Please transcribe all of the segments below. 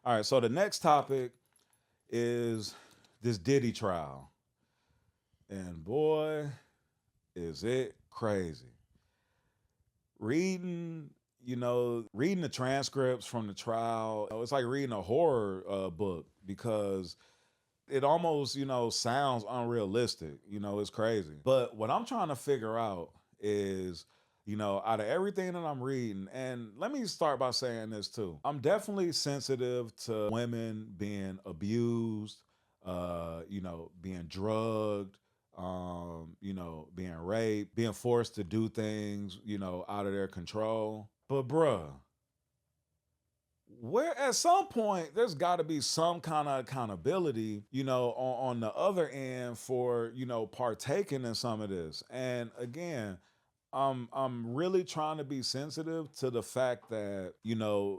All right, so the next topic is this Diddy trial. And boy, is it crazy. Reading, reading the transcripts from the trial, it's like reading a horror book because it almost, sounds unrealistic. It's crazy. But what I'm trying to figure out is, out of everything that I'm reading, and let me start by saying this too. I'm definitely sensitive to women being abused, being drugged, being raped, being forced to do things, out of their control. But bruh, where at some point there's got to be some kind of accountability, on the other end for, partaking in some of this. And again, I'm really trying to be sensitive to the fact that,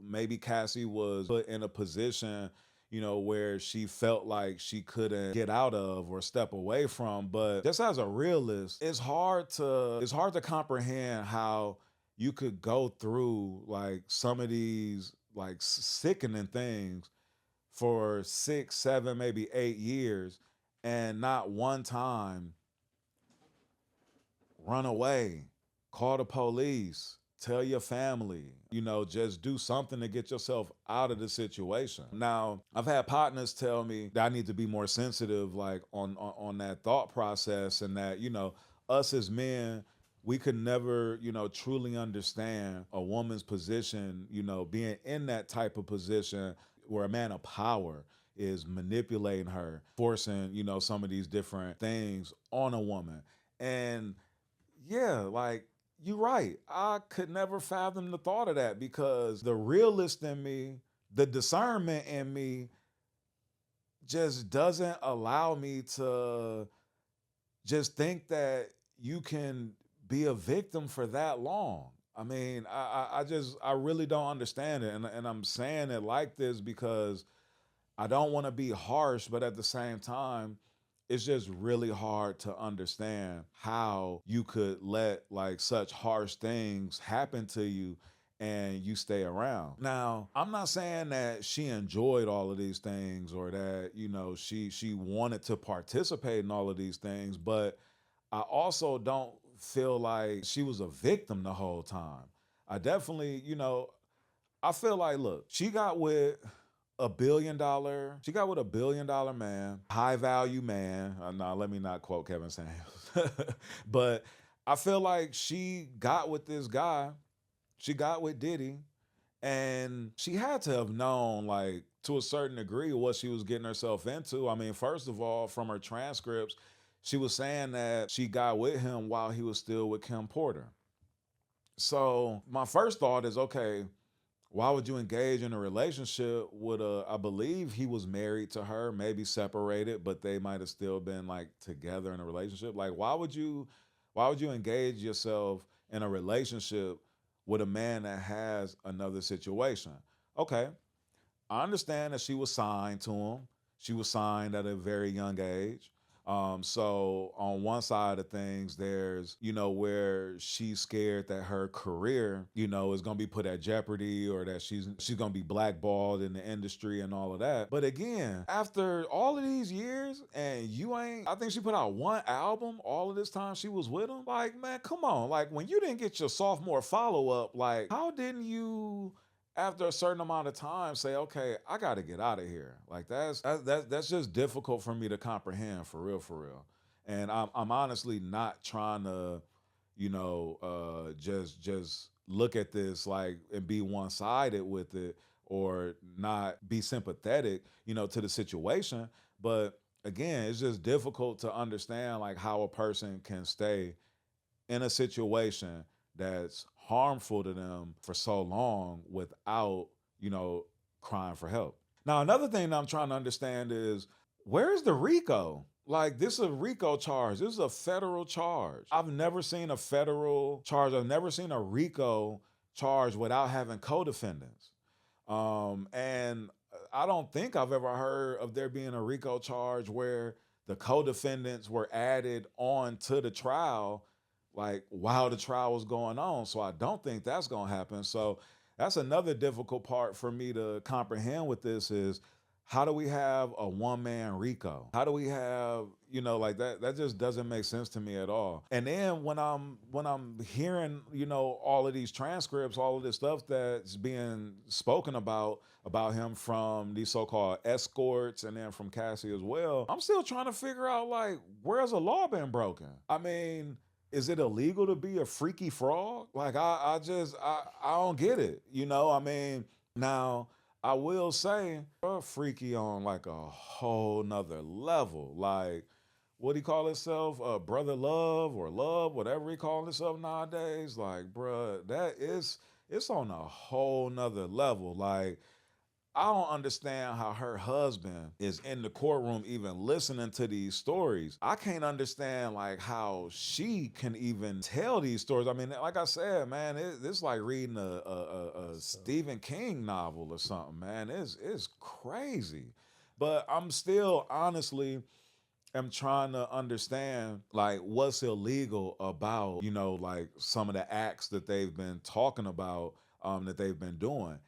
maybe Cassie was put in a position, where she felt like she couldn't get out of or step away from. But just as a realist, it's hard to comprehend how you could go through like some of these like sickening things for 6, 7, maybe 8 years and not one time run away, call the police, tell your family, just do something to get yourself out of the situation. Now, I've had partners tell me that I need to be more sensitive, like on that thought process, and that, us as men, we could never, truly understand a woman's position, being in that type of position where a man of power is manipulating her, forcing, some of these different things on a woman. And yeah, like you're right. I could never fathom the thought of that because the realist in me, the discernment in me, just doesn't allow me to just think that you can be a victim for that long. I mean, I really don't understand it. And I'm saying it like this because I don't want to be harsh, but at the same time, it's just really hard to understand how you could let like such harsh things happen to you and you stay around. Now, I'm not saying that she enjoyed all of these things or that, she wanted to participate in all of these things, but I also don't feel like she was a victim the whole time. I definitely, I feel like, look, she got with a $1 billion man, high value man. No, let me not quote Kevin Samuels. But I feel like she got with this guy, she got with Diddy, and she had to have known, like, to a certain degree, what she was getting herself into. I mean, first of all, from her transcripts, she was saying that she got with him while he was still with Kim Porter. So my first thought is, okay, why would you engage in a relationship with I believe he was married to her, maybe separated, but they might have still been like together in a relationship. Like, why would you engage yourself in a relationship with a man that has another situation? Okay, I understand that she was signed to him. She was signed at a very young age. So on one side of things, there's, where she's scared that her career, is gonna be put at jeopardy or that she's gonna be blackballed in the industry and all of that. But again, after all of these years and I think she put out one album all of this time she was with him. Like, man, come on. Like when you didn't get your sophomore follow-up, like how didn't you after a certain amount of time say, okay, I got to get out of here. Like that's just difficult for me to comprehend for real, for real. And I'm honestly not trying to, just look at this like and be one sided with it or not be sympathetic, to the situation. But again, it's just difficult to understand like how a person can stay in a situation that's harmful to them for so long without, you know, crying for help. Now, another thing that I'm trying to understand is where's the Rico? Like, this is a Rico charge. This is a federal charge. I've never seen a federal charge. I've never seen a Rico charge without having co-defendants. And I don't think I've ever heard of there being a RICO charge where the co-defendants were added on to the trial, like while the trial was going on. So I don't think that's gonna happen. So that's another difficult part for me to comprehend with this is how do we have a one man Rico? How do we have, like that just doesn't make sense to me at all. And then when I'm hearing, all of these transcripts, all of this stuff that's being spoken about him from these so-called escorts and then from Cassie as well, I'm still trying to figure out like where's the law been broken? I mean, is it illegal to be a freaky frog? Like I don't get it. I mean, now I will say freaky on like a whole nother level. Like what he call himself? Brother Love or Love, whatever he call himself nowadays. Like, bruh, it's on a whole nother level. Like, I don't understand how her husband is in the courtroom even listening to these stories. I can't understand like how she can even tell these stories. I mean, like I said, man, it's like reading a Stephen King novel or something, man. It's crazy. But I'm still honestly am trying to understand like what's illegal about, like some of the acts that they've been talking about, that they've been doing.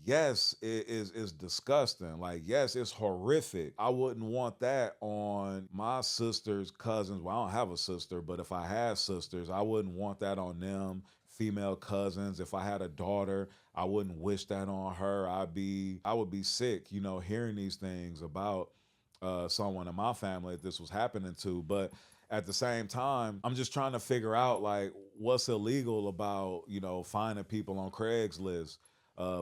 Yes, it is disgusting. Like, yes, it's horrific. I wouldn't want that on my sister's cousins. Well, I don't have a sister, but if I had sisters, I wouldn't want that on them. Female cousins. If I had a daughter, I wouldn't wish that on her. I would be sick, hearing these things about someone in my family that this was happening to. But at the same time, I'm just trying to figure out like what's illegal about, finding people on Craigslist,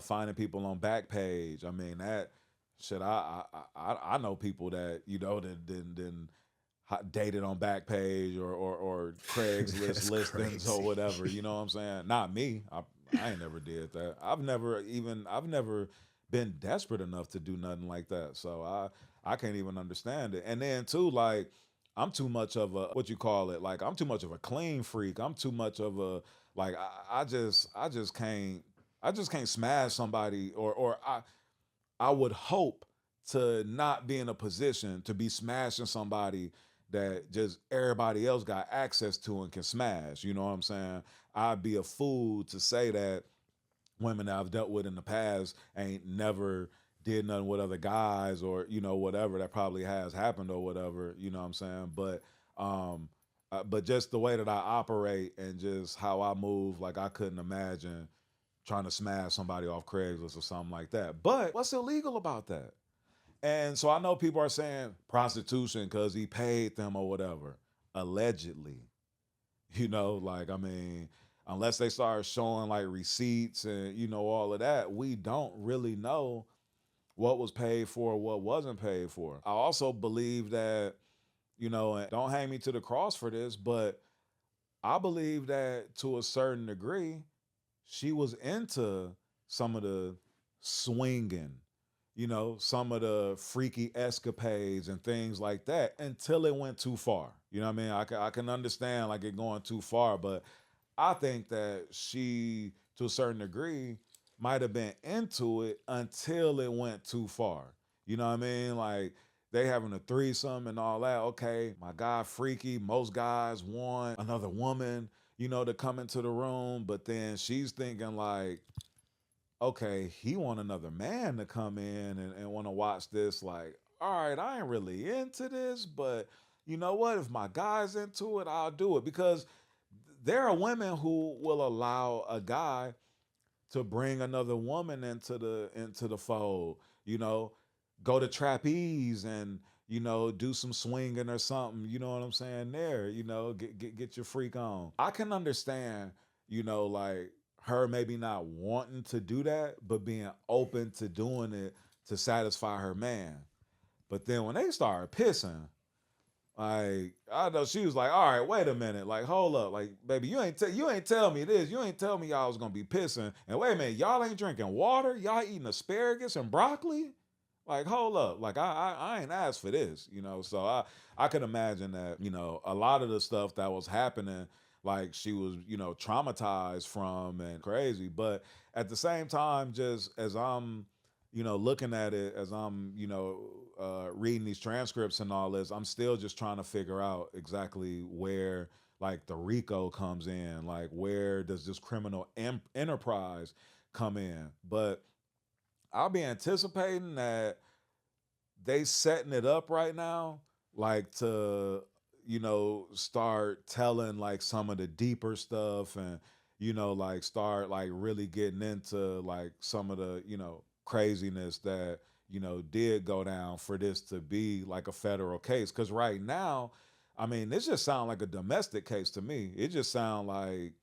finding people on Backpage. I mean, that shit, I know people that, that didn't dated on Backpage or Craigslist That's listings or crazy. whatever. You know what I'm saying? Not me. I ain't never did that. I've never been desperate enough to do nothing like that. So I can't even understand it. And then too, like I'm too much of a what you call it, like I'm too much of a clean freak. I'm too much of a like I just can't smash somebody or I would hope to not be in a position to be smashing somebody that just everybody else got access to and can smash. You know what I'm saying? I'd be a fool to say that women that I've dealt with in the past ain't never did nothing with other guys or, whatever that probably has happened or whatever, you know what I'm saying? But just the way that I operate and just how I move, like I couldn't imagine trying to smash somebody off Craigslist or something like that. But what's illegal about that? And so I know people are saying prostitution because he paid them or whatever. Allegedly, like I mean, unless they start showing like receipts and all of that, we don't really know what was paid for, what wasn't paid for. I also believe that, and don't hang me to the cross for this, but I believe that to a certain degree, she was into some of the swinging, some of the freaky escapades and things like that until it went too far. You know what I mean? I can understand like it going too far, but I think that she, to a certain degree, might have been into it until it went too far. You know what I mean? Like they having a threesome and all that. Okay, my guy freaky. Most guys want another woman, to come into the room, but then she's thinking like, okay, he want another man to come in and want to watch this. Like, all right, I ain't really into this, but you know what? If my guy's into it, I'll do it because there are women who will allow a guy to bring another woman into the fold. You know, go to trapeze and do some swinging or something. You know what I'm saying? There, get your freak on. I can understand, like her maybe not wanting to do that, but being open to doing it to satisfy her man. But then when they started pissing, like I know she was like, all right, wait a minute, like hold up, like baby, you ain't tell me this, you ain't tell me y'all was gonna be pissing, and wait a minute, y'all ain't drinking water, y'all eating asparagus and broccoli, like hold up, like I ain't asked for this, so I could imagine that a lot of the stuff that was happening, like she was traumatized from and crazy, but at the same time, just as I'm looking at it as I'm, reading these transcripts and all this, I'm still just trying to figure out exactly where like the RICO comes in. Like, where does this criminal enterprise come in. But I'll be anticipating that they setting it up right now, like to, start telling like some of the deeper stuff and, like start like really getting into like some of the, craziness that, did go down for this to be like a federal case. Cause right now, I mean, this just sound like a domestic case to me. It just sound like,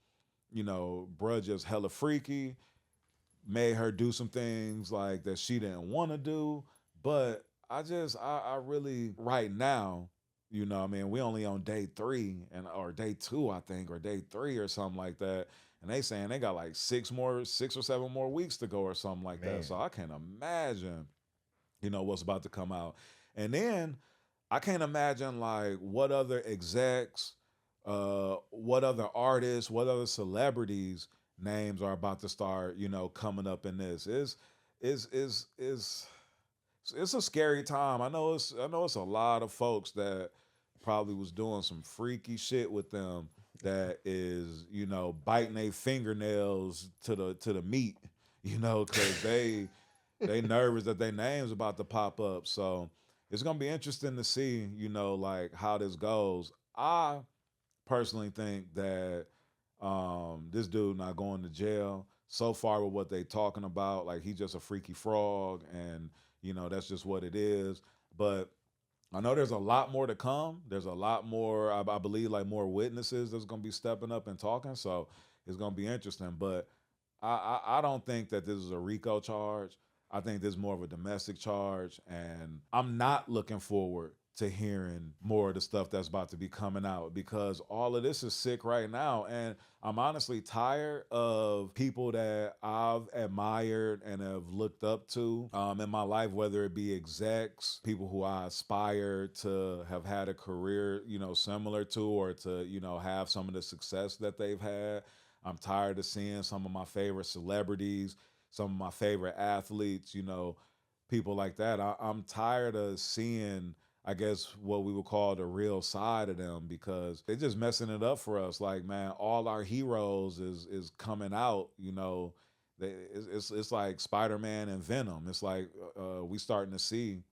bruh just hella freaky, made her do some things like that she didn't want to do. But I really, right now, I mean, we only on day 3 and or day 2, I think, or day 3 or something like that. And they saying they got like 6 or 7 more weeks to go or something like that. Man. So I can't imagine, what's about to come out. And then I can't imagine like what other execs, what other artists, what other celebrities names are about to start, coming up in this. Is it's a scary time. I know it's a lot of folks that probably was doing some freaky shit with them that is, biting their fingernails to the meat, because they nervous that their name's about to pop up. So it's gonna be interesting to see, like how this goes. I personally think that this dude not going to jail. So far with what they talking about, like he's just a freaky frog, and that's just what it is. But I know there's a lot more to come. There's a lot more, I believe, like more witnesses that's gonna be stepping up and talking. So it's gonna be interesting. But I don't think that this is a RICO charge. I think this is more of a domestic charge, and I'm not looking forward to hearing more of the stuff that's about to be coming out because all of this is sick right now. And I'm honestly tired of people that I've admired and have looked up to in my life, whether it be execs, people who I aspire to have had a career, similar to, or to, have some of the success that they've had. I'm tired of seeing some of my favorite celebrities, some of my favorite athletes, people like that. I'm tired of seeing, I guess, what we would call the real side of them because they're just messing it up for us. Like, man, all our heroes is coming out, it's like Spider-Man and Venom. It's like we starting to see,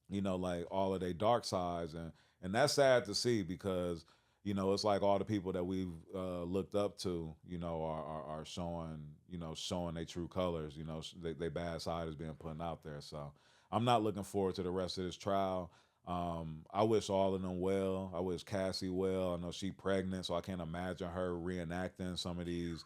like all of their dark sides, and that's sad to see because it's like all the people that we've looked up to, are showing, showing their true colors. They bad side is being put out there. So I'm not looking forward to the rest of this trial. I wish all of them well. I wish Cassie well. I know she pregnant, so I can't imagine her reenacting some of these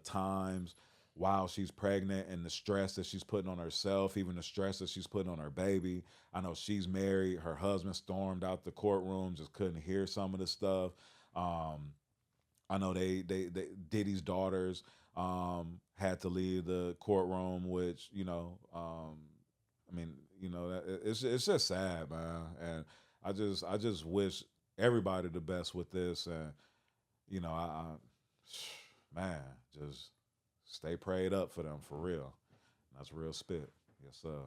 times while she's pregnant and the stress that she's putting on herself, even the stress that she's putting on her baby. I know she's married. Her husband stormed out the courtroom, just couldn't hear some of the stuff. Um, I know they Diddy's daughters had to leave the courtroom, which I mean, it's just sad, man. And I just wish everybody the best with this, and I man, just stay prayed up for them for real. That's real spit. Yes, sir.